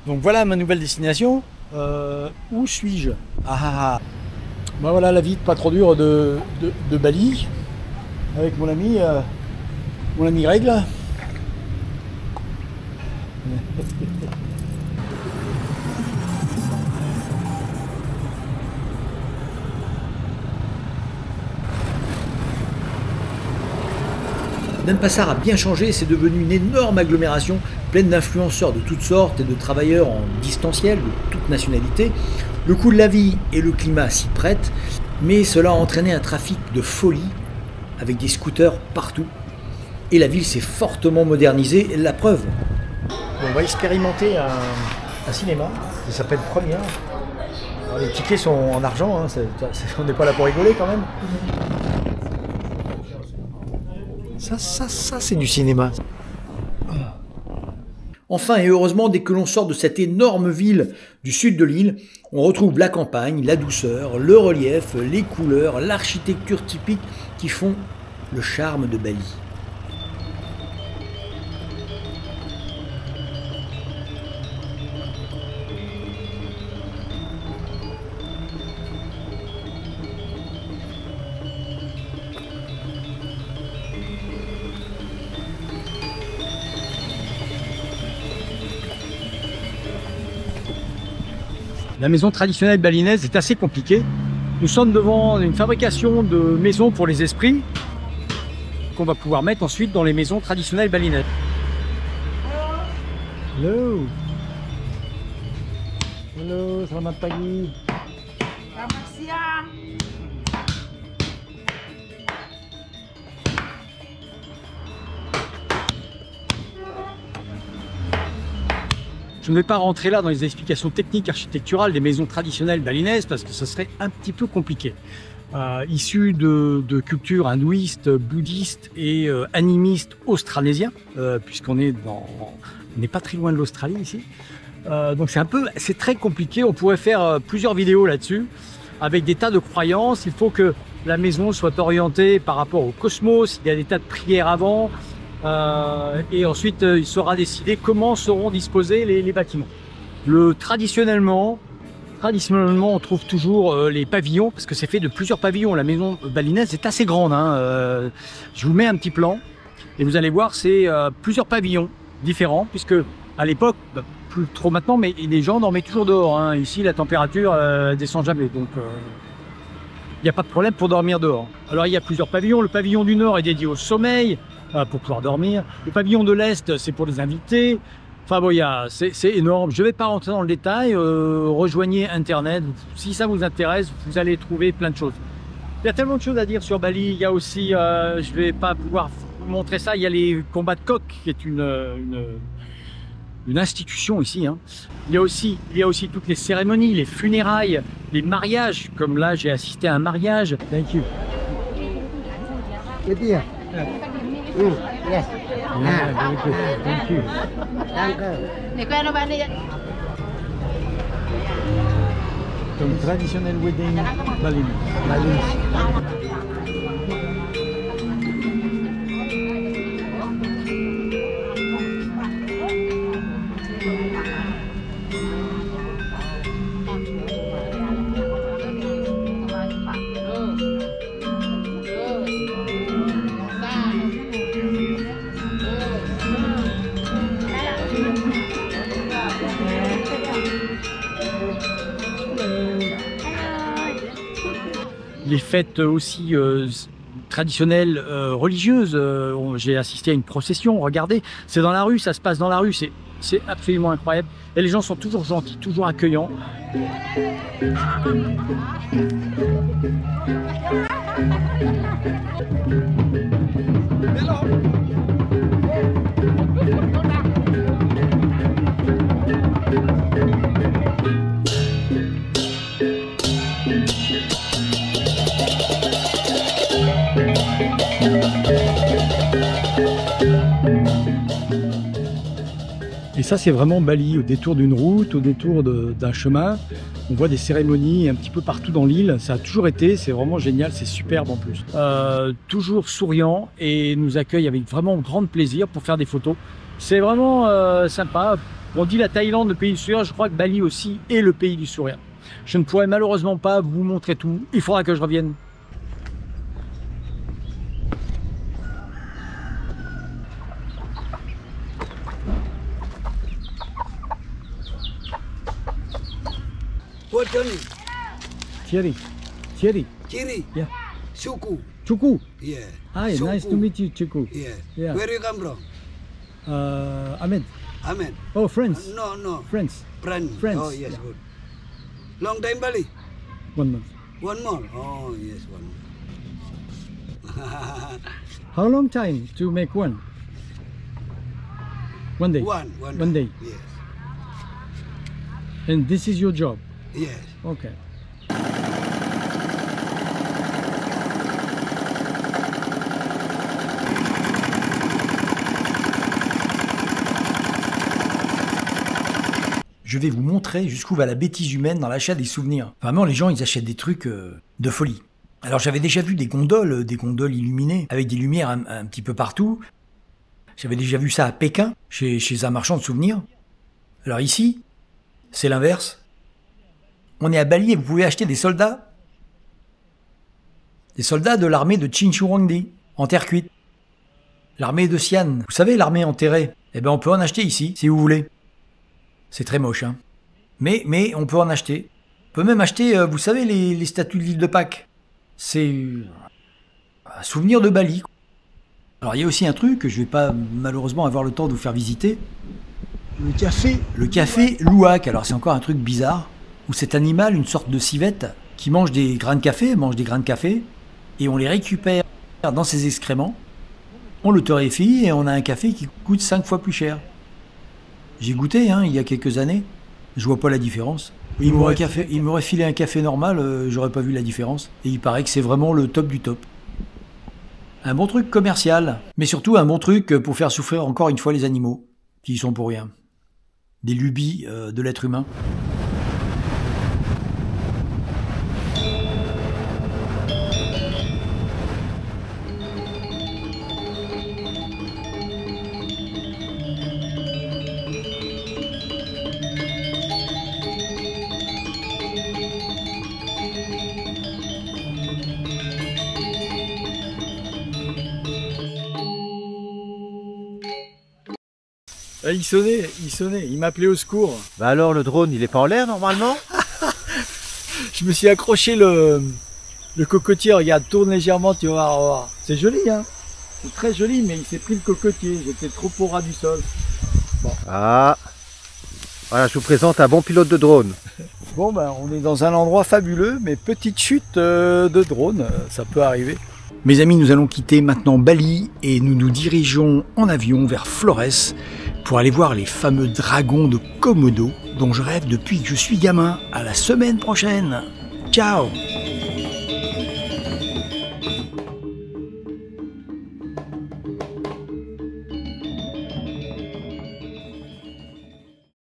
Donc voilà ma nouvelle destination. Où suis-je? Ben voilà la vie pas trop dure de Bali avec mon ami Greg là. Denpasar a bien changé, c'est devenu une énorme agglomération pleine d'influenceurs de toutes sortes et de travailleurs en distanciel de toutes nationalités. Le coût de la vie et le climat s'y prêtent, mais cela a entraîné un trafic de folie avec des scooters partout. Et la ville s'est fortement modernisée, la preuve. On va expérimenter un cinéma, ça s'appelle Première. Alors, les tickets sont en argent, hein, on n'est pas là pour rigoler quand même. Ça c'est du cinéma. Enfin et heureusement, dès que l'on sort de cette énorme ville du sud de l'île, on retrouve la campagne, la douceur, le relief, les couleurs, l'architecture typique qui font le charme de Bali. La maison traditionnelle balinaise est assez compliquée. Nous sommes devant une fabrication de maisons pour les esprits qu'on va pouvoir mettre ensuite dans les maisons traditionnelles balinaises. Hello. Hello, selamat pagi. Selamat siang. Je ne vais pas rentrer là dans les explications techniques architecturales des maisons traditionnelles balinaises parce que ce serait un petit peu compliqué. Issu de cultures hindouistes, bouddhistes et animistes australésiens, puisqu'on n'est pas très loin de l'Australie ici. Donc c'est très compliqué. On pourrait faire plusieurs vidéos là-dessus avec des tas de croyances. Il faut que la maison soit orientée par rapport au cosmos. Il y a des tas de prières avant. Et ensuite il sera décidé comment seront disposés les bâtiments. Traditionnellement on trouve toujours les pavillons parce que c'est fait de plusieurs pavillons. La maison balinaise est assez grande, hein. Je vous mets un petit plan et vous allez voir, c'est plusieurs pavillons différents puisque à l'époque, plus trop maintenant, mais les gens dormaient toujours dehors, hein. Ici la température descend jamais, donc il n'y a pas de problème pour dormir dehors. Alors il y a plusieurs pavillons. Le pavillon du nord est dédié au sommeil pour pouvoir dormir. Le pavillon de l'est, c'est pour les invités. Enfin bon, c'est énorme. Je ne vais pas rentrer dans le détail. Rejoignez Internet. Si ça vous intéresse, vous allez trouver plein de choses. Il y a tellement de choses à dire sur Bali. Il y a aussi, je ne vais pas pouvoir vous montrer ça, il y a les combats de coqs, qui est une institution ici, hein. Il y a aussi toutes les cérémonies, les funérailles, les mariages. Comme là, j'ai assisté à un mariage. Thank you. Yes. Yeah, very good. Thank you. Donc, traditionnel wedding Balinese. Les fêtes aussi traditionnelles religieuses, j'ai assisté à une procession, regardez, c'est dans la rue, ça se passe dans la rue, c'est absolument incroyable. Et les gens sont toujours gentils, toujours accueillants. Et ça, c'est vraiment Bali, au détour d'une route, au détour d'un chemin. On voit des cérémonies un petit peu partout dans l'île. Ça a toujours été, c'est vraiment génial, c'est superbe en plus. Toujours souriant et nous accueille avec vraiment grand plaisir pour faire des photos. C'est vraiment sympa. On dit la Thaïlande, le pays du sourire, je crois que Bali aussi est le pays du sourire. Je ne pourrai malheureusement pas vous montrer tout, il faudra que je revienne. What's your name? Thierry. Thierry. Chiri? Yeah. Suku? Chuku. Yeah. Hi, Suku. nice to meet you, Chuku. Yeah. Yeah. Where you come from? Ahmed. Ahmed? Oh, friends. No, no. Friends. Friend. Friends, Oh, yes, yeah. good. Long time Bali? 1 month. One more? Oh, yes, one more. How long time to make one? 1 day. One day. Yes. And this is your job. Yes. Okay. Je vais vous montrer jusqu'où va la bêtise humaine dans l'achat des souvenirs. Vraiment, les gens, ils achètent des trucs de folie. Alors, j'avais déjà vu des gondoles illuminées, avec des lumières un petit peu partout. J'avais déjà vu ça à Pékin, chez un marchand de souvenirs. Alors ici, c'est l'inverse. On est à Bali et vous pouvez acheter des soldats. Des soldats de l'armée de Chinchurangdi, en terre cuite. L'armée de Sian. Vous savez, l'armée enterrée. Eh bien, on peut en acheter ici, si vous voulez. C'est très moche, hein. Mais on peut en acheter. On peut même acheter, vous savez, les statues de l'île de Pâques. C'est un souvenir de Bali. Alors, il y a aussi un truc que je vais pas malheureusement avoir le temps de vous faire visiter. Le café. Le café Louac. Alors, c'est encore un truc bizarre. Où cet animal, une sorte de civette, qui mange des grains de café, et on les récupère dans ses excréments. On le torréfie et on a un café qui coûte 5 fois plus cher. J'ai goûté, hein, il y a quelques années. Je vois pas la différence. Il m'aurait filé un café normal, j'aurais pas vu la différence. Et il paraît que c'est vraiment le top du top. Un bon truc commercial, mais surtout un bon truc pour faire souffrir encore une fois les animaux, qui y sont pour rien. Des lubies de l'être humain. Il sonnait, il m'appelait au secours. Bah alors, le drone, il est pas en l'air normalement? Je me suis accroché le cocotier, regarde, tourne légèrement, tu vas voir. C'est joli, hein. C'est très joli, mais il s'est pris le cocotier, j'étais trop au ras du sol. Bon. Ah, voilà, je vous présente un bon pilote de drone. Bon, ben, on est dans un endroit fabuleux, mais petite chute de drone, ça peut arriver. Mes amis, nous allons quitter maintenant Bali et nous nous dirigeons en avion vers Flores pour aller voir les fameux dragons de Komodo dont je rêve depuis que je suis gamin. À la semaine prochaine. Ciao!